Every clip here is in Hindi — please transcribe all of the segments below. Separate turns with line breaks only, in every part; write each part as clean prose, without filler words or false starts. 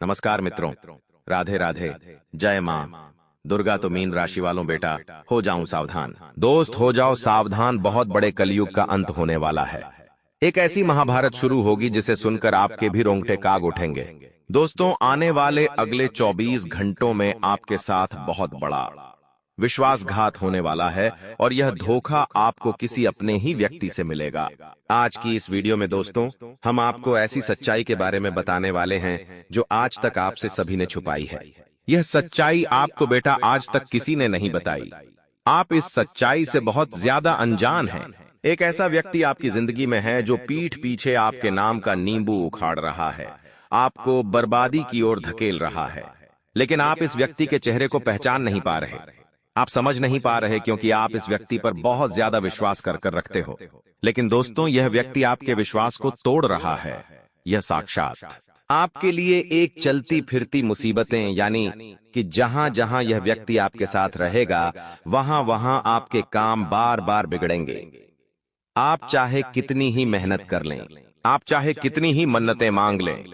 नमस्कार मित्रों, राधे राधे। जय माँ दुर्गा। तो मीन राशि वालों बेटा, हो जाऊं सावधान। दोस्त हो जाओ सावधान, बहुत बड़े कलयुग का अंत होने वाला है। एक ऐसी महाभारत शुरू होगी जिसे सुनकर आपके भी रोंगटे काग उठेंगे। दोस्तों, आने वाले अगले 24 घंटों में आपके साथ बहुत बड़ा विश्वासघात होने वाला है और यह धोखा आपको किसी अपने ही व्यक्ति से मिलेगा। आज की इस वीडियो में दोस्तों, हम आपको ऐसी सच्चाई के बारे में बताने वाले हैं जो आज तक आपसे सभी ने छुपाई है। यह सच्चाई आपको बेटा आज तक किसी ने नहीं बताई। आप इस सच्चाई से बहुत ज्यादा अनजान हैं। एक ऐसा व्यक्ति आपकी जिंदगी में है जो पीठ पीछे आपके नाम का नींबू उखाड़ रहा है, आपको बर्बादी की ओर धकेल रहा है। लेकिन आप इस व्यक्ति के चेहरे को पहचान नहीं पा रहे, आप समझ नहीं पा रहे, क्योंकि आप इस व्यक्ति पर बहुत ज्यादा विश्वास कर रखते हो। लेकिन दोस्तों, यह व्यक्ति आपके विश्वास को तोड़ रहा है। यह साक्षात आपके लिए एक चलती फिरती मुसीबतें, यानी कि जहां जहां यह व्यक्ति आपके साथ रहेगा वहां वहां आपके काम बार बार बिगड़ेंगे। आप चाहे कितनी ही मेहनत कर लें, आप चाहे कितनी ही मन्नतें मांग लें,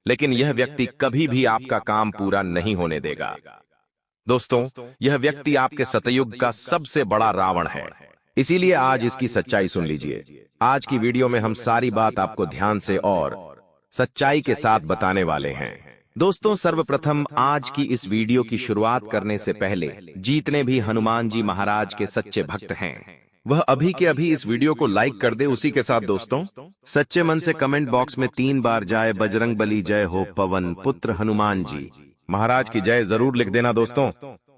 लेकिन यह व्यक्ति कभी भी आपका काम पूरा नहीं होने देगा। दोस्तों, यह व्यक्ति आपके सतयुग का सबसे बड़ा रावण है। इसीलिए आज इसकी सच्चाई सुन लीजिए। आज की वीडियो में हम सारी बात आपको ध्यान से और सच्चाई के साथ बताने वाले हैं। दोस्तों, सर्वप्रथम आज की इस वीडियो की शुरुआत करने से पहले जितने भी हनुमान जी महाराज के सच्चे भक्त हैं वह अभी के अभी इस वीडियो को लाइक कर दे। उसी के साथ दोस्तों, सच्चे मन से कमेंट बॉक्स में 3 बार जय बजरंग बली जय हो पवन पुत्र हनुमान जी महाराज की जय जरूर लिख देना। दोस्तों,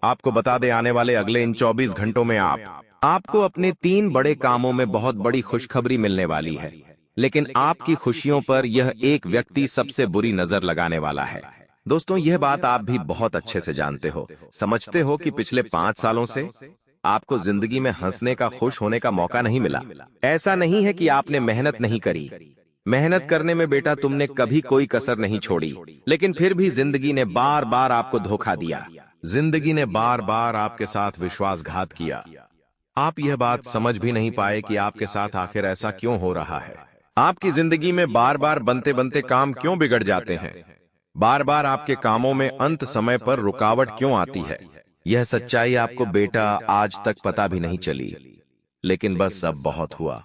आपको बता दे, आने वाले अगले इन 24 घंटों में आपको अपने 3 बड़े कामों में बहुत बड़ी खुशखबरी मिलने वाली है। लेकिन आपकी खुशियों पर यह एक व्यक्ति सबसे बुरी नजर लगाने वाला है। दोस्तों, यह बात आप भी बहुत अच्छे से जानते हो, समझते हो कि पिछले 5 सालों से आपको जिंदगी में हंसने का, खुश होने का मौका नहीं मिला। ऐसा नहीं है कि आपने मेहनत नहीं करी, मेहनत करने में बेटा तुमने कभी कोई कसर नहीं छोड़ी, लेकिन फिर भी जिंदगी ने बार बार आपको धोखा दिया। जिंदगी ने बार बार आपके साथ विश्वासघात किया। आप यह बात समझ भी नहीं पाए कि आपके साथ आखिर ऐसा क्यों हो रहा है। आपकी जिंदगी में बार बार बनते बनते काम क्यों बिगड़ जाते हैं, बार बार आपके कामों में अंत समय पर रुकावट क्यों आती है। यह सच्चाई आपको बेटा आज तक पता भी नहीं चली, लेकिन बस अब बहुत हुआ।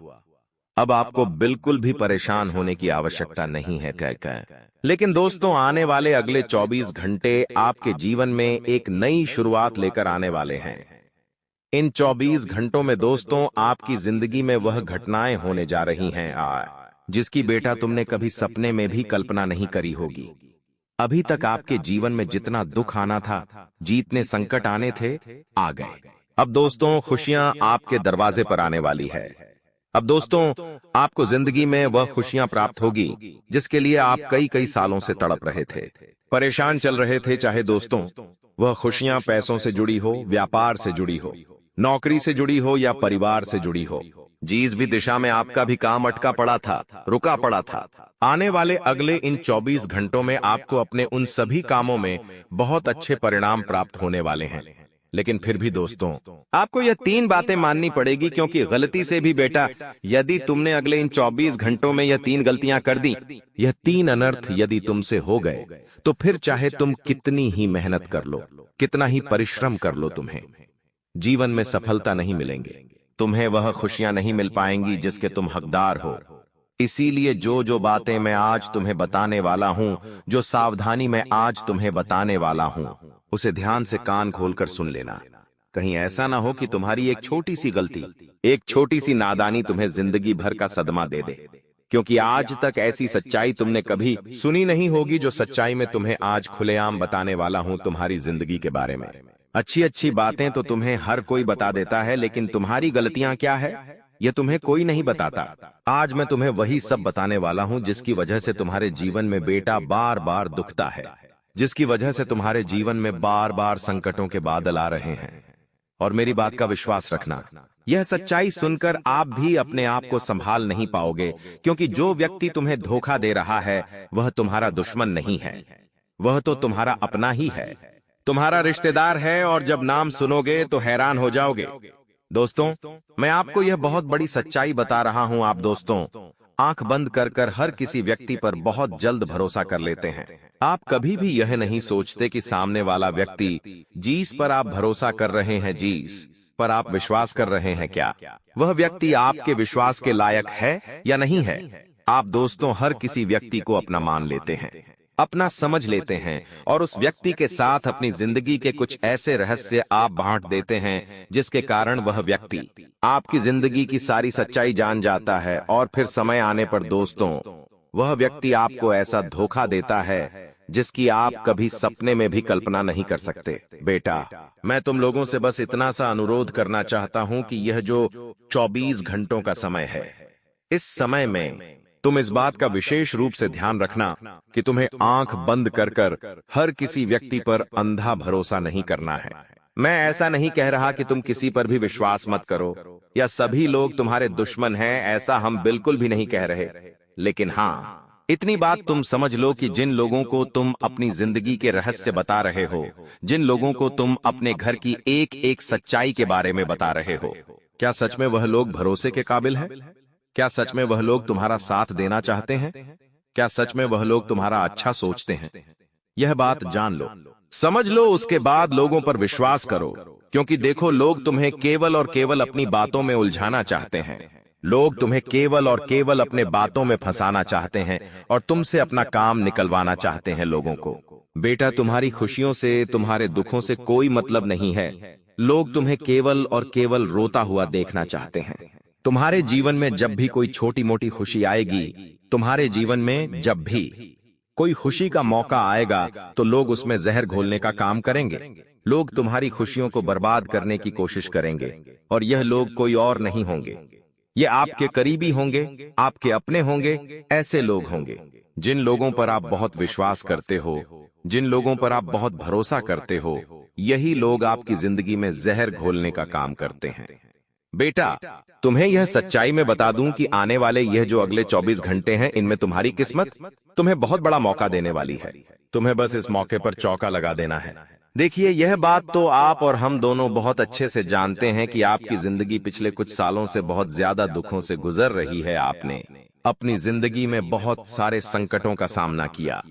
अब आपको बिल्कुल भी परेशान होने की आवश्यकता नहीं है कहकर। लेकिन दोस्तों, आने वाले अगले 24 घंटे आपके जीवन में एक नई शुरुआत लेकर आने वाले हैं। इन 24 घंटों में दोस्तों, आपकी जिंदगी में वह घटनाएं होने जा रही हैं जिसकी बेटा तुमने कभी सपने में भी कल्पना नहीं करी होगी। अभी तक आपके जीवन में जितना दुख आना था, जितने संकट आने थे, आ गए। अब दोस्तों, खुशियां आपके दरवाजे पर आने वाली है। अब दोस्तों, आपको जिंदगी में वह खुशियां प्राप्त होगी जिसके लिए आप कई कई सालों से तड़प रहे थे, परेशान चल रहे थे। चाहे दोस्तों वह खुशियां पैसों से जुड़ी हो, व्यापार से जुड़ी हो, नौकरी से जुड़ी हो या परिवार से जुड़ी हो, जिस भी दिशा में आपका भी काम अटका पड़ा था, रुका पड़ा था, आने वाले अगले इन 24 घंटों में आपको अपने उन सभी कामों में बहुत अच्छे परिणाम प्राप्त होने वाले हैं। लेकिन फिर भी दोस्तों, आपको यह 3 बातें माननी पड़ेगी, क्योंकि गलती से भी बेटा यदि तुमने अगले इन 24 घंटों में यह 3 गलतियां कर दी, यह 3 अनर्थ यदि तुमसे हो गए, तो फिर चाहे तुम कितनी ही मेहनत कर लो, कितना ही परिश्रम कर लो, तुम्हें जीवन में सफलता नहीं मिलेंगे। तुम्हें वह खुशियां नहीं मिल पाएंगी जिसके तुम हकदार हो। इसीलिए जो जो बातें मैं आज तुम्हें बताने वाला हूं, जो सावधानी मैं आज तुम्हें बताने वाला हूं, उसे ध्यान से कान खोलकर सुन लेना। कहीं ऐसा ना हो कि तुम्हारी एक छोटी सी गलती, एक छोटी सी नादानी तुम्हें जिंदगी भर का सदमा दे दे। क्योंकि आज तक ऐसी सच्चाई तुमने कभी सुनी नहीं होगी जो सच्चाई मैं तुम्हें आज खुलेआम बताने वाला हूं तुम्हारी जिंदगी के बारे में। अच्छी अच्छी बातें तो तुम्हें हर कोई बता देता है, लेकिन तुम्हारी गलतियां क्या है यह तुम्हें कोई नहीं बताता। आज मैं तुम्हें वही सब बताने वाला हूं जिसकी वजह से तुम्हारे जीवन में बेटा बार बार दुखता है, जिसकी वजह से तुम्हारे जीवन में बार बार संकटों के बादल आ रहे हैं। और मेरी बात का विश्वास रखना, यह सच्चाई सुनकर आप भी अपने आप को संभाल नहीं पाओगे, क्योंकि जो व्यक्ति तुम्हें धोखा दे रहा है वह तुम्हारा दुश्मन नहीं है, वह तो तुम्हारा अपना ही है, तुम्हारा रिश्तेदार है। और जब नाम सुनोगे तो हैरान हो जाओगे। दोस्तों, मैं आपको यह बहुत बड़ी सच्चाई बता रहा हूं। आप दोस्तों, आंख बंद कर कर हर किसी व्यक्ति पर बहुत जल्द भरोसा कर लेते हैं। आप कभी भी यह नहीं सोचते कि सामने वाला व्यक्ति जिस पर आप भरोसा कर रहे हैं, जिस पर आप विश्वास कर रहे हैं, क्या वह व्यक्ति आपके विश्वास के लायक है या नहीं है। आप दोस्तों हर किसी व्यक्ति को अपना मान लेते हैं, अपना समझ लेते हैं और उस व्यक्ति के साथ अपनी जिंदगी के कुछ ऐसे रहस्य आप बांट देते हैं जिसके कारण वह व्यक्ति आपकी जिंदगी की सारी सच्चाई जान जाता है। और फिर समय आने पर दोस्तों वह व्यक्ति आपको ऐसा धोखा देता है जिसकी आप कभी सपने में भी कल्पना नहीं कर सकते। बेटा, मैं तुम लोगों से बस इतना सा अनुरोध करना चाहता हूं कि यह जो 24 घंटों का समय है, इस समय में तुम इस बात का विशेष रूप से ध्यान रखना कि तुम्हें आंख बंद कर कर हर किसी व्यक्ति पर अंधा भरोसा नहीं करना है। मैं ऐसा नहीं कह रहा कि तुम किसी पर भी विश्वास मत करो या सभी लोग तुम्हारे दुश्मन हैं, ऐसा हम बिल्कुल भी नहीं कह रहे। लेकिन हाँ, इतनी बात तुम समझ लो कि जिन लोगों को तुम अपनी जिंदगी के रहस्य बता रहे हो, जिन लोगों को तुम अपने घर की एक एक सच्चाई के बारे में बता रहे हो, क्या सच में वह लोग भरोसे के काबिल हैं? क्या सच में वह लोग तुम्हारा साथ देना चाहते हैं? क्या सच में वह लोग तुम्हारा अच्छा सोचते हैं? यह बात जान लो, समझ लो, उसके बाद लोगों पर विश्वास करो। क्योंकि देखो, लोग तुम्हें केवल और केवल अपनी बातों में उलझाना चाहते हैं। लोग तुम्हें केवल और केवल अपने बातों में फंसाना चाहते हैं और तुमसे अपना काम निकलवाना चाहते हैं लोगों को। बेटा, तुम्हारी खुशियों से, तुम्हारे दुखों से कोई मतलब नहीं है। लोग तुम्हें केवल और केवल रोता हुआ देखना चाहते हैं। तुम्हारे जीवन में जब भी कोई छोटी मोटी खुशी आएगी, तुम्हारे जीवन में जब भी कोई खुशी का मौका आएगा, तो लोग उसमें जहर घोलने का काम करेंगे। लोग तुम्हारी खुशियों को बर्बाद करने की कोशिश करेंगे और यह लोग कोई और नहीं होंगे, ये आपके करीबी होंगे, आपके अपने होंगे। ऐसे लोग होंगे जिन लोगों पर आप बहुत विश्वास करते हो, जिन लोगों पर आप बहुत भरोसा करते हो, यही लोग आपकी जिंदगी में जहर घोलने का काम करते हैं। बेटा, तुम्हें यह सच्चाई में बता दूं कि आने वाले यह जो अगले 24 घंटे हैं, इनमें तुम्हारी किस्मत तुम्हें बहुत बड़ा मौका देने वाली है। तुम्हें बस इस मौके पर चौका लगा देना है। देखिए, यह बात तो आप और हम दोनों बहुत अच्छे से जानते हैं कि आपकी जिंदगी पिछले कुछ सालों से बहुत ज्यादा दुखों से गुजर रही है। आपने अपनी जिंदगी में बहुत सारे संकटों का सामना किया।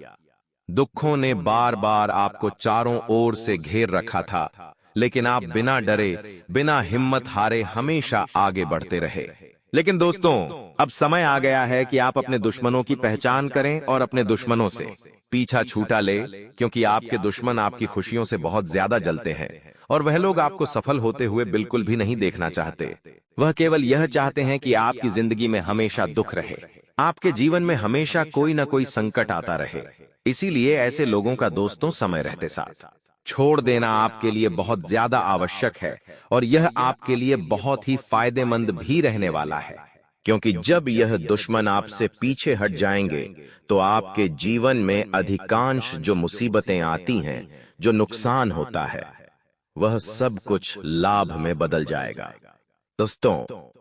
दुखों ने बार बार आपको चारों ओर से घेर रखा था, लेकिन आप बिना डरे, बिना हिम्मत हारे हमेशा आगे बढ़ते रहे। लेकिन दोस्तों, अब समय आ गया है कि आप अपने दुश्मनों की पहचान करें और अपने दुश्मनों से पीछा छूटा ले, क्योंकि आपके दुश्मन आपकी खुशियों से बहुत ज्यादा जलते हैं और वह लोग आपको सफल होते हुए बिल्कुल भी नहीं देखना चाहते। वह केवल यह चाहते हैं कि आपकी जिंदगी में हमेशा दुख रहे, आपके जीवन में हमेशा कोई न कोई संकट आता रहे। इसीलिए ऐसे लोगों का दोस्तों समय रहते साथ छोड़ देना आपके लिए बहुत ज्यादा आवश्यक है और यह आपके लिए बहुत ही फायदेमंद भी रहने वाला है। क्योंकि जब यह दुश्मन आपसे पीछे हट जाएंगे, तो आपके जीवन में अधिकांश जो मुसीबतें आती हैं, जो नुकसान होता है, वह सब कुछ लाभ में बदल जाएगा। दोस्तों,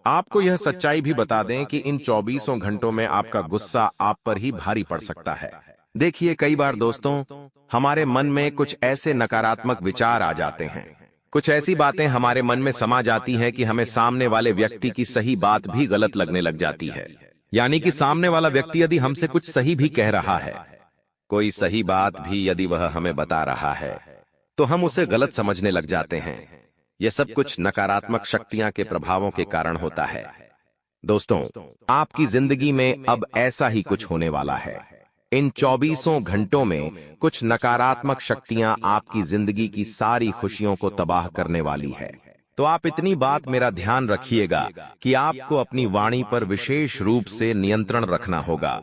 आपको यह सच्चाई भी बता दें कि इन 24 घंटों में आपका गुस्सा आप पर ही भारी पड़ सकता है। देखिए, कई बार दोस्तों, हमारे मन में कुछ ऐसे नकारात्मक विचार आ जाते हैं, कुछ ऐसी बातें हमारे मन में समा जाती हैं कि हमें सामने वाले व्यक्ति की सही बात भी गलत लगने लग जाती है। यानी कि सामने वाला व्यक्ति यदि हमसे कुछ सही भी कह रहा है, कोई सही बात भी यदि वह हमें बता रहा है, तो हम उसे गलत समझने लग जाते हैं। यह सब कुछ नकारात्मक शक्तियां के प्रभावों के कारण होता है। दोस्तों, आपकी जिंदगी में अब ऐसा ही कुछ होने वाला है। इन 24 घंटों में कुछ नकारात्मक शक्तियां आपकी जिंदगी की सारी खुशियों को तबाह करने वाली है। तो आप इतनी बात मेरा ध्यान रखिएगा कि आपको अपनी वाणी पर विशेष रूप से नियंत्रण रखना होगा।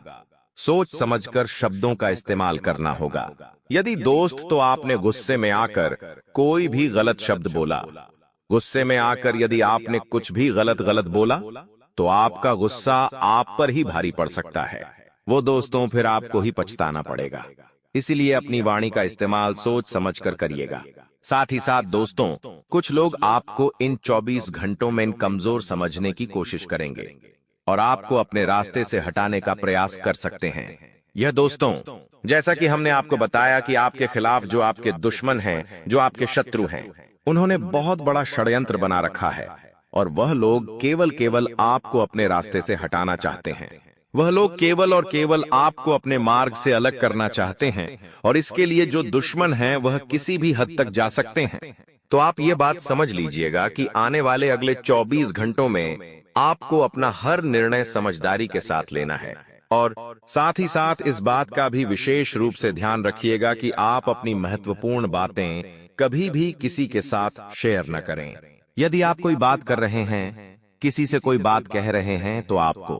सोच समझकर शब्दों का इस्तेमाल करना होगा। यदि दोस्त, तो आपने गुस्से में आकर कोई भी गलत शब्द बोला, गुस्से में आकर यदि आपने कुछ भी गलत बोला, तो आपका गुस्सा आप पर ही भारी पड़ सकता है। वो दोस्तों, फिर आपको ही पछताना पड़ेगा। इसीलिए अपनी वाणी का इस्तेमाल सोच समझकर करिएगा। साथ ही साथ दोस्तों, कुछ लोग आपको इन 24 घंटों में कमजोर समझने की कोशिश करेंगे और आपको अपने रास्ते से हटाने का प्रयास कर सकते हैं। यह दोस्तों, जैसा कि हमने आपको बताया कि आपके खिलाफ जो आपके दुश्मन हैं, जो आपके शत्रु हैं, उन्होंने बहुत बड़ा षड्यंत्र बना रखा है और वह लोग केवल आपको अपने रास्ते से हटाना चाहते हैं। वह लोग केवल और केवल आपको अपने मार्ग से अलग करना चाहते हैं और इसके लिए जो दुश्मन हैं वह किसी भी हद तक जा सकते हैं। तो आप ये बात समझ लीजिएगा कि आने वाले अगले 24 घंटों में आपको अपना हर निर्णय समझदारी के साथ लेना है और साथ ही साथ इस बात का भी विशेष रूप से ध्यान रखिएगा कि आप अपनी महत्वपूर्ण बातें कभी भी किसी के साथ शेयर न करें। यदि आप कोई बात कर रहे हैं, किसी से कोई बात कह रहे हैं, तो आपको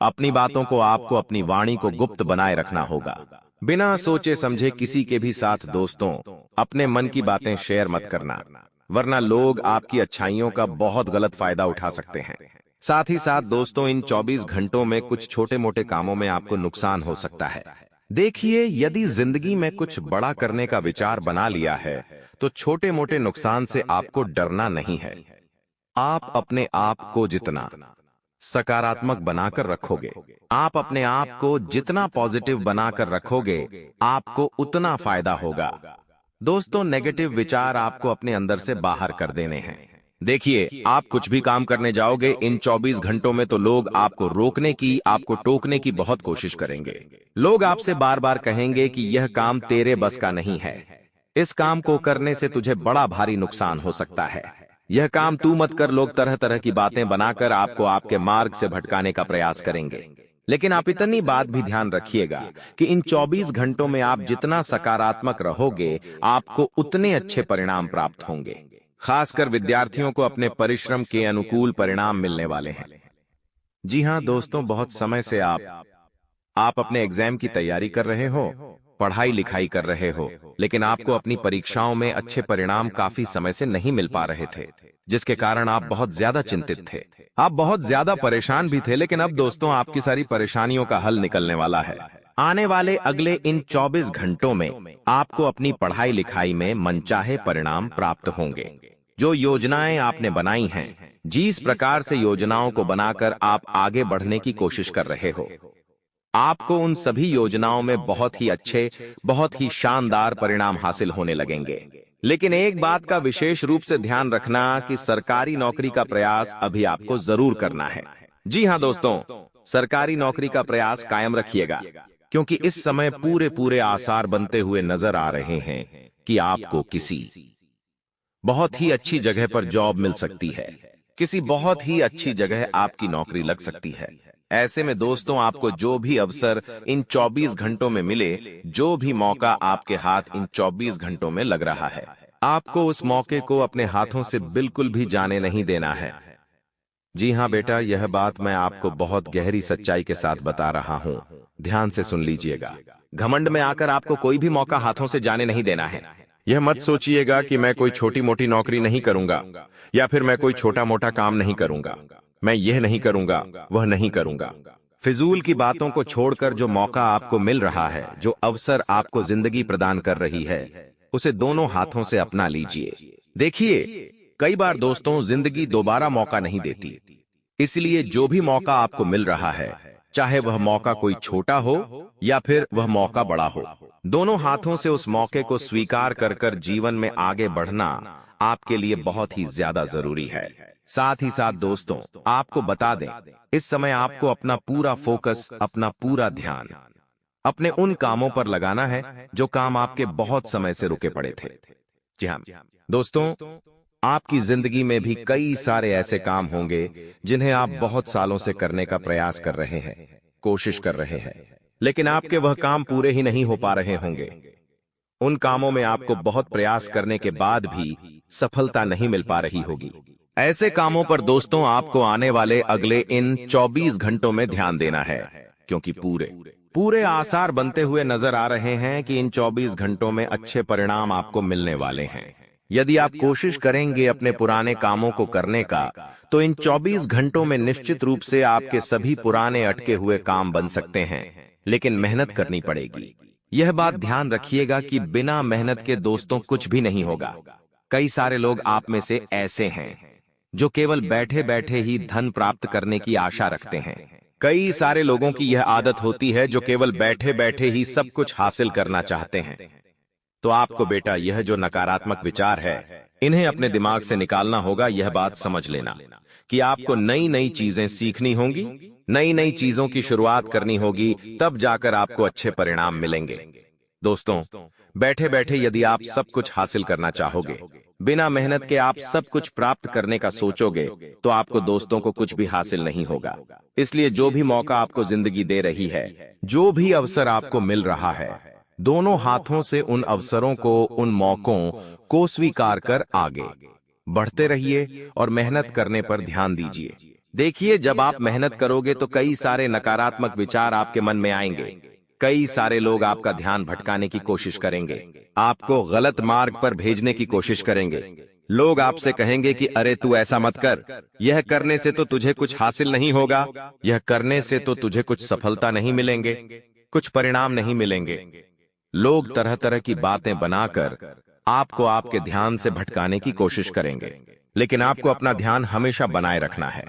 अपनी बातों को आपको अपनी वाणी को गुप्त बनाए रखना होगा। बिना सोचे समझे किसी के भी साथ दोस्तों अपने मन की बातें शेयर मत करना, वरना लोग आपकी अच्छाइयों का बहुत गलत फायदा उठा सकते हैं। साथ ही साथ दोस्तों इन 24 घंटों में कुछ छोटे मोटे कामों में आपको नुकसान हो सकता है। देखिए, यदि जिंदगी में कुछ बड़ा करने का विचार बना लिया है तो छोटे मोटे नुकसान से आपको डरना नहीं है। आप अपने आप को जितना सकारात्मक बनाकर रखोगे, आप अपने आप को जितना पॉजिटिव बनाकर रखोगे, आपको उतना फायदा होगा। दोस्तों, नेगेटिव विचार आपको अपने अंदर से बाहर कर देने हैं। देखिए, आप कुछ भी काम करने जाओगे इन 24 घंटों में तो लोग आपको रोकने की, आपको टोकने की बहुत कोशिश करेंगे। लोग आपसे बार बार कहेंगे कि यह काम तेरे बस का नहीं है, इस काम को करने से तुझे बड़ा भारी नुकसान हो सकता है, यह काम तू मत कर। लोग तरह तरह की बातें बनाकर आपको आपके मार्ग से भटकाने का प्रयास करेंगे। लेकिन आप इतनी बात भी ध्यान रखिएगा कि इन 24 घंटों में आप जितना सकारात्मक रहोगे, आपको उतने अच्छे परिणाम प्राप्त होंगे। खासकर विद्यार्थियों को अपने परिश्रम के अनुकूल परिणाम मिलने वाले हैं। जी हाँ दोस्तों, बहुत समय से आप अपने एग्जाम की तैयारी कर रहे हो, पढ़ाई लिखाई कर रहे हो, लेकिन आपको अपनी परीक्षाओं में अच्छे परिणाम काफी समय से नहीं मिल पा रहे थे, जिसके कारण आप बहुत ज्यादा चिंतित थे, आप बहुत ज्यादा परेशान भी थे। लेकिन अब दोस्तों आपकी सारी परेशानियों का हल निकलने वाला है। आने वाले अगले इन 24 घंटों में आपको अपनी पढ़ाई लिखाई में मनचाहे परिणाम प्राप्त होंगे। जो योजनाएं आपने बनाई हैं, जिस प्रकार से योजनाओं को बनाकर आप आगे बढ़ने की कोशिश कर रहे हो, आपको उन सभी योजनाओं में बहुत ही अच्छे, बहुत ही शानदार परिणाम हासिल होने लगेंगे। लेकिन एक बात का विशेष रूप से ध्यान रखना कि सरकारी नौकरी का प्रयास अभी आपको जरूर करना है। जी हाँ दोस्तों, सरकारी नौकरी का प्रयास कायम रखिएगा, क्योंकि इस समय पूरे पूरे आसार बनते हुए नजर आ रहे हैं कि आपको किसी बहुत ही अच्छी जगह पर जॉब मिल सकती है, किसी बहुत ही अच्छी जगह आपकी नौकरी लग सकती है। ऐसे में दोस्तों आपको जो भी अवसर इन 24 घंटों में मिले, जो भी मौका आपके हाथ इन 24 घंटों में लग रहा है, आपको उस मौके को अपने हाथों से बिल्कुल भी जाने नहीं देना है। जी हाँ बेटा, यह बात मैं आपको बहुत गहरी सच्चाई के साथ बता रहा हूँ, ध्यान से सुन लीजिएगा। घमंड में आकर आपको कोई भी मौका हाथों से जाने नहीं देना है। यह मत सोचिएगा कि मैं कोई छोटी मोटी नौकरी नहीं करूंगा या फिर मैं कोई छोटा मोटा काम नहीं करूंगा, मैं यह नहीं करूंगा, वह नहीं करूंगा। फिजूल की बातों को छोड़कर जो मौका आपको मिल रहा है, जो अवसर आपको जिंदगी प्रदान कर रही है, उसे दोनों हाथों से अपना लीजिए। देखिए, कई बार दोस्तों जिंदगी दोबारा मौका नहीं देती, इसलिए जो भी मौका आपको मिल रहा है, चाहे वह मौका कोई छोटा हो या फिर वह मौका बड़ा हो, दोनों हाथों से उस मौके को स्वीकार कर कर जीवन में आगे बढ़ना आपके लिए बहुत ही ज्यादा जरूरी है। साथ ही साथ दोस्तों आपको बता दें, इस समय आपको अपना पूरा फोकस, अपना पूरा ध्यान अपने उन कामों पर लगाना है जो काम आपके बहुत समय से रुके पड़े थे। जी हाँ दोस्तों, आपकी जिंदगी में भी कई सारे ऐसे काम होंगे जिन्हें आप बहुत सालों से करने का प्रयास कर रहे हैं, कोशिश कर रहे हैं, लेकिन आपके वह काम पूरे ही नहीं हो पा रहे होंगे। उन कामों में आपको बहुत प्रयास करने के बाद भी सफलता नहीं मिल पा रही होगी। ऐसे कामों पर दोस्तों आपको आने वाले अगले इन 24 घंटों में ध्यान देना है, क्योंकि पूरे आसार बनते हुए नजर आ रहे हैं कि इन 24 घंटों में अच्छे परिणाम आपको मिलने वाले हैं। यदि आप कोशिश करेंगे अपने पुराने कामों को करने का, तो इन 24 घंटों में निश्चित रूप से आपके सभी पुराने अटके हुए काम बन सकते हैं, लेकिन मेहनत करनी पड़ेगी। यह बात ध्यान रखिएगा कि बिना मेहनत के दोस्तों कुछ भी नहीं होगा। कई सारे लोग आप में से ऐसे हैं जो केवल बैठे बैठे ही धन प्राप्त करने की आशा रखते हैं। कई सारे लोगों की यह आदत होती है जो केवल बैठे बैठे ही सब कुछ हासिल करना चाहते हैं। तो आपको बेटा यह जो नकारात्मक विचार है, इन्हें अपने दिमाग से निकालना होगा। यह बात समझ लेना कि आपको नई नई चीजें सीखनी होंगी, नई नई चीजों की शुरुआत करनी होगी, तब जाकर आपको अच्छे परिणाम मिलेंगे। दोस्तों, बैठे बैठे यदि आप सब कुछ हासिल करना चाहोगे, बिना मेहनत के आप सब कुछ प्राप्त करने का सोचोगे, तो आपको दोस्तों को कुछ भी हासिल नहीं होगा। इसलिए जो भी मौका आपको जिंदगी दे रही है, जो भी अवसर आपको मिल रहा है, दोनों हाथों से उन अवसरों को, उन मौकों को स्वीकार कर आगे बढ़ते रहिए और मेहनत करने पर ध्यान दीजिए। देखिए, जब आप मेहनत करोगे तो कई सारे नकारात्मक विचार आपके मन में आएंगे। कई सारे लोग आपका ध्यान भटकाने की कोशिश करेंगे, आपको गलत मार्ग पर भेजने की कोशिश करेंगे। लोग आपसे कहेंगे कि अरे तू ऐसा मत कर, यह करने से तो तुझे कुछ हासिल नहीं होगा, यह करने से तो तुझे कुछ सफलता नहीं मिलेंगे, कुछ परिणाम नहीं मिलेंगे। लोग तरह तरह की बातें बनाकर आपको आपके ध्यान से भटकाने की कोशिश करेंगे, लेकिन आपको अपना ध्यान हमेशा बनाए रखना है।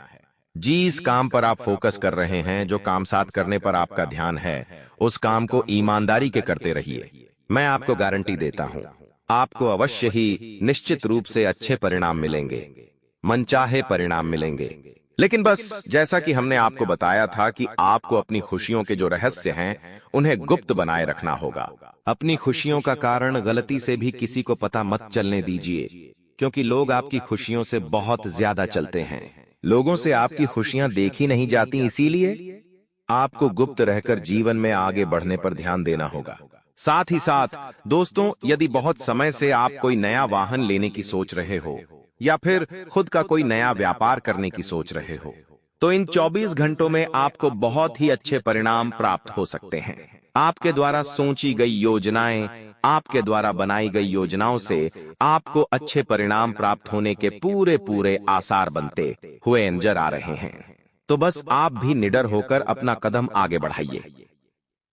जिस काम पर आप फोकस कर रहे हैं, जो काम साथ करने पर आपका ध्यान है, उस काम को ईमानदारी के करते रहिए। मैं आपको गारंटी देता हूं, आपको अवश्य ही निश्चित रूप से अच्छे परिणाम मिलेंगे, मनचाहे परिणाम मिलेंगे। लेकिन बस जैसा कि हमने आपको बताया था कि आपको अपनी खुशियों के जो रहस्य हैं, उन्हें गुप्त बनाए रखना होगा। अपनी खुशियों का कारण गलती से भी किसी को पता मत चलने दीजिए, क्योंकि लोग आपकी खुशियों से बहुत ज्यादा चलते हैं। लोगों से आपकी खुशियां देखी नहीं जाती, इसीलिए आपको गुप्त रहकर जीवन में आगे बढ़ने पर ध्यान देना होगा। साथ ही साथ दोस्तों, यदि बहुत समय से आप कोई नया वाहन लेने की सोच रहे हो या फिर खुद का कोई नया व्यापार करने की सोच रहे हो, तो इन 24 घंटों में आपको बहुत ही अच्छे परिणाम प्राप्त हो सकते हैं। आपके द्वारा सोची गई योजनाएं, आपके द्वारा बनाई गई योजनाओं से आपको अच्छे परिणाम प्राप्त होने के पूरे पूरे आसार बनते हुए नजर आ रहे हैं। तो बस आप भी निडर होकर अपना कदम आगे बढ़ाइए।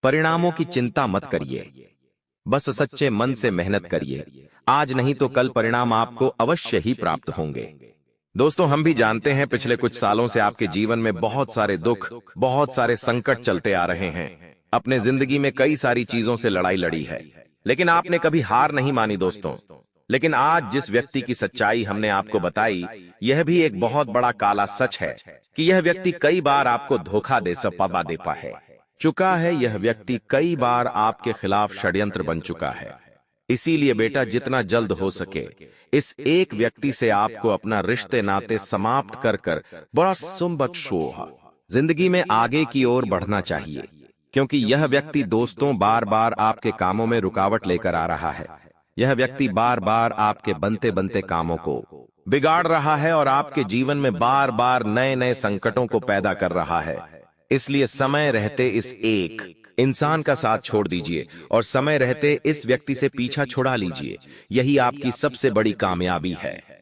परिणामों की चिंता मत करिए, बस सच्चे मन से मेहनत करिए। आज नहीं तो कल परिणाम आपको अवश्य ही प्राप्त होंगे। दोस्तों, हम भी जानते हैं पिछले कुछ सालों से आपके जीवन में बहुत सारे दुख, बहुत सारे संकट चलते आ रहे हैं। अपने जिंदगी में कई सारी चीजों से लड़ाई लड़ी है, लेकिन आपने कभी हार नहीं मानी दोस्तों। लेकिन आज जिस व्यक्ति की सच्चाई हमने आपको बताई, यह भी एक बहुत बड़ा काला सच है कि यह व्यक्ति कई बार आपको धोखा दे चुका है। यह व्यक्ति कई बार आपके खिलाफ षड्यंत्र बन चुका है। इसीलिए बेटा, जितना जल्द हो सके इस एक व्यक्ति से आपको अपना रिश्ते नाते समाप्त कर बड़ा सुबह जिंदगी में आगे की ओर बढ़ना चाहिए, क्योंकि यह व्यक्ति दोस्तों बार बार आपके कामों में रुकावट लेकर आ रहा है। यह व्यक्ति बार बार आपके बनते बनते कामों को बिगाड़ रहा है और आपके जीवन में बार बार नए नए संकटों को पैदा कर रहा है। इसलिए समय रहते इस एक इंसान का साथ छोड़ दीजिए और समय रहते इस व्यक्ति से पीछा छुड़ा लीजिए। यही आपकी सबसे बड़ी कामयाबी है।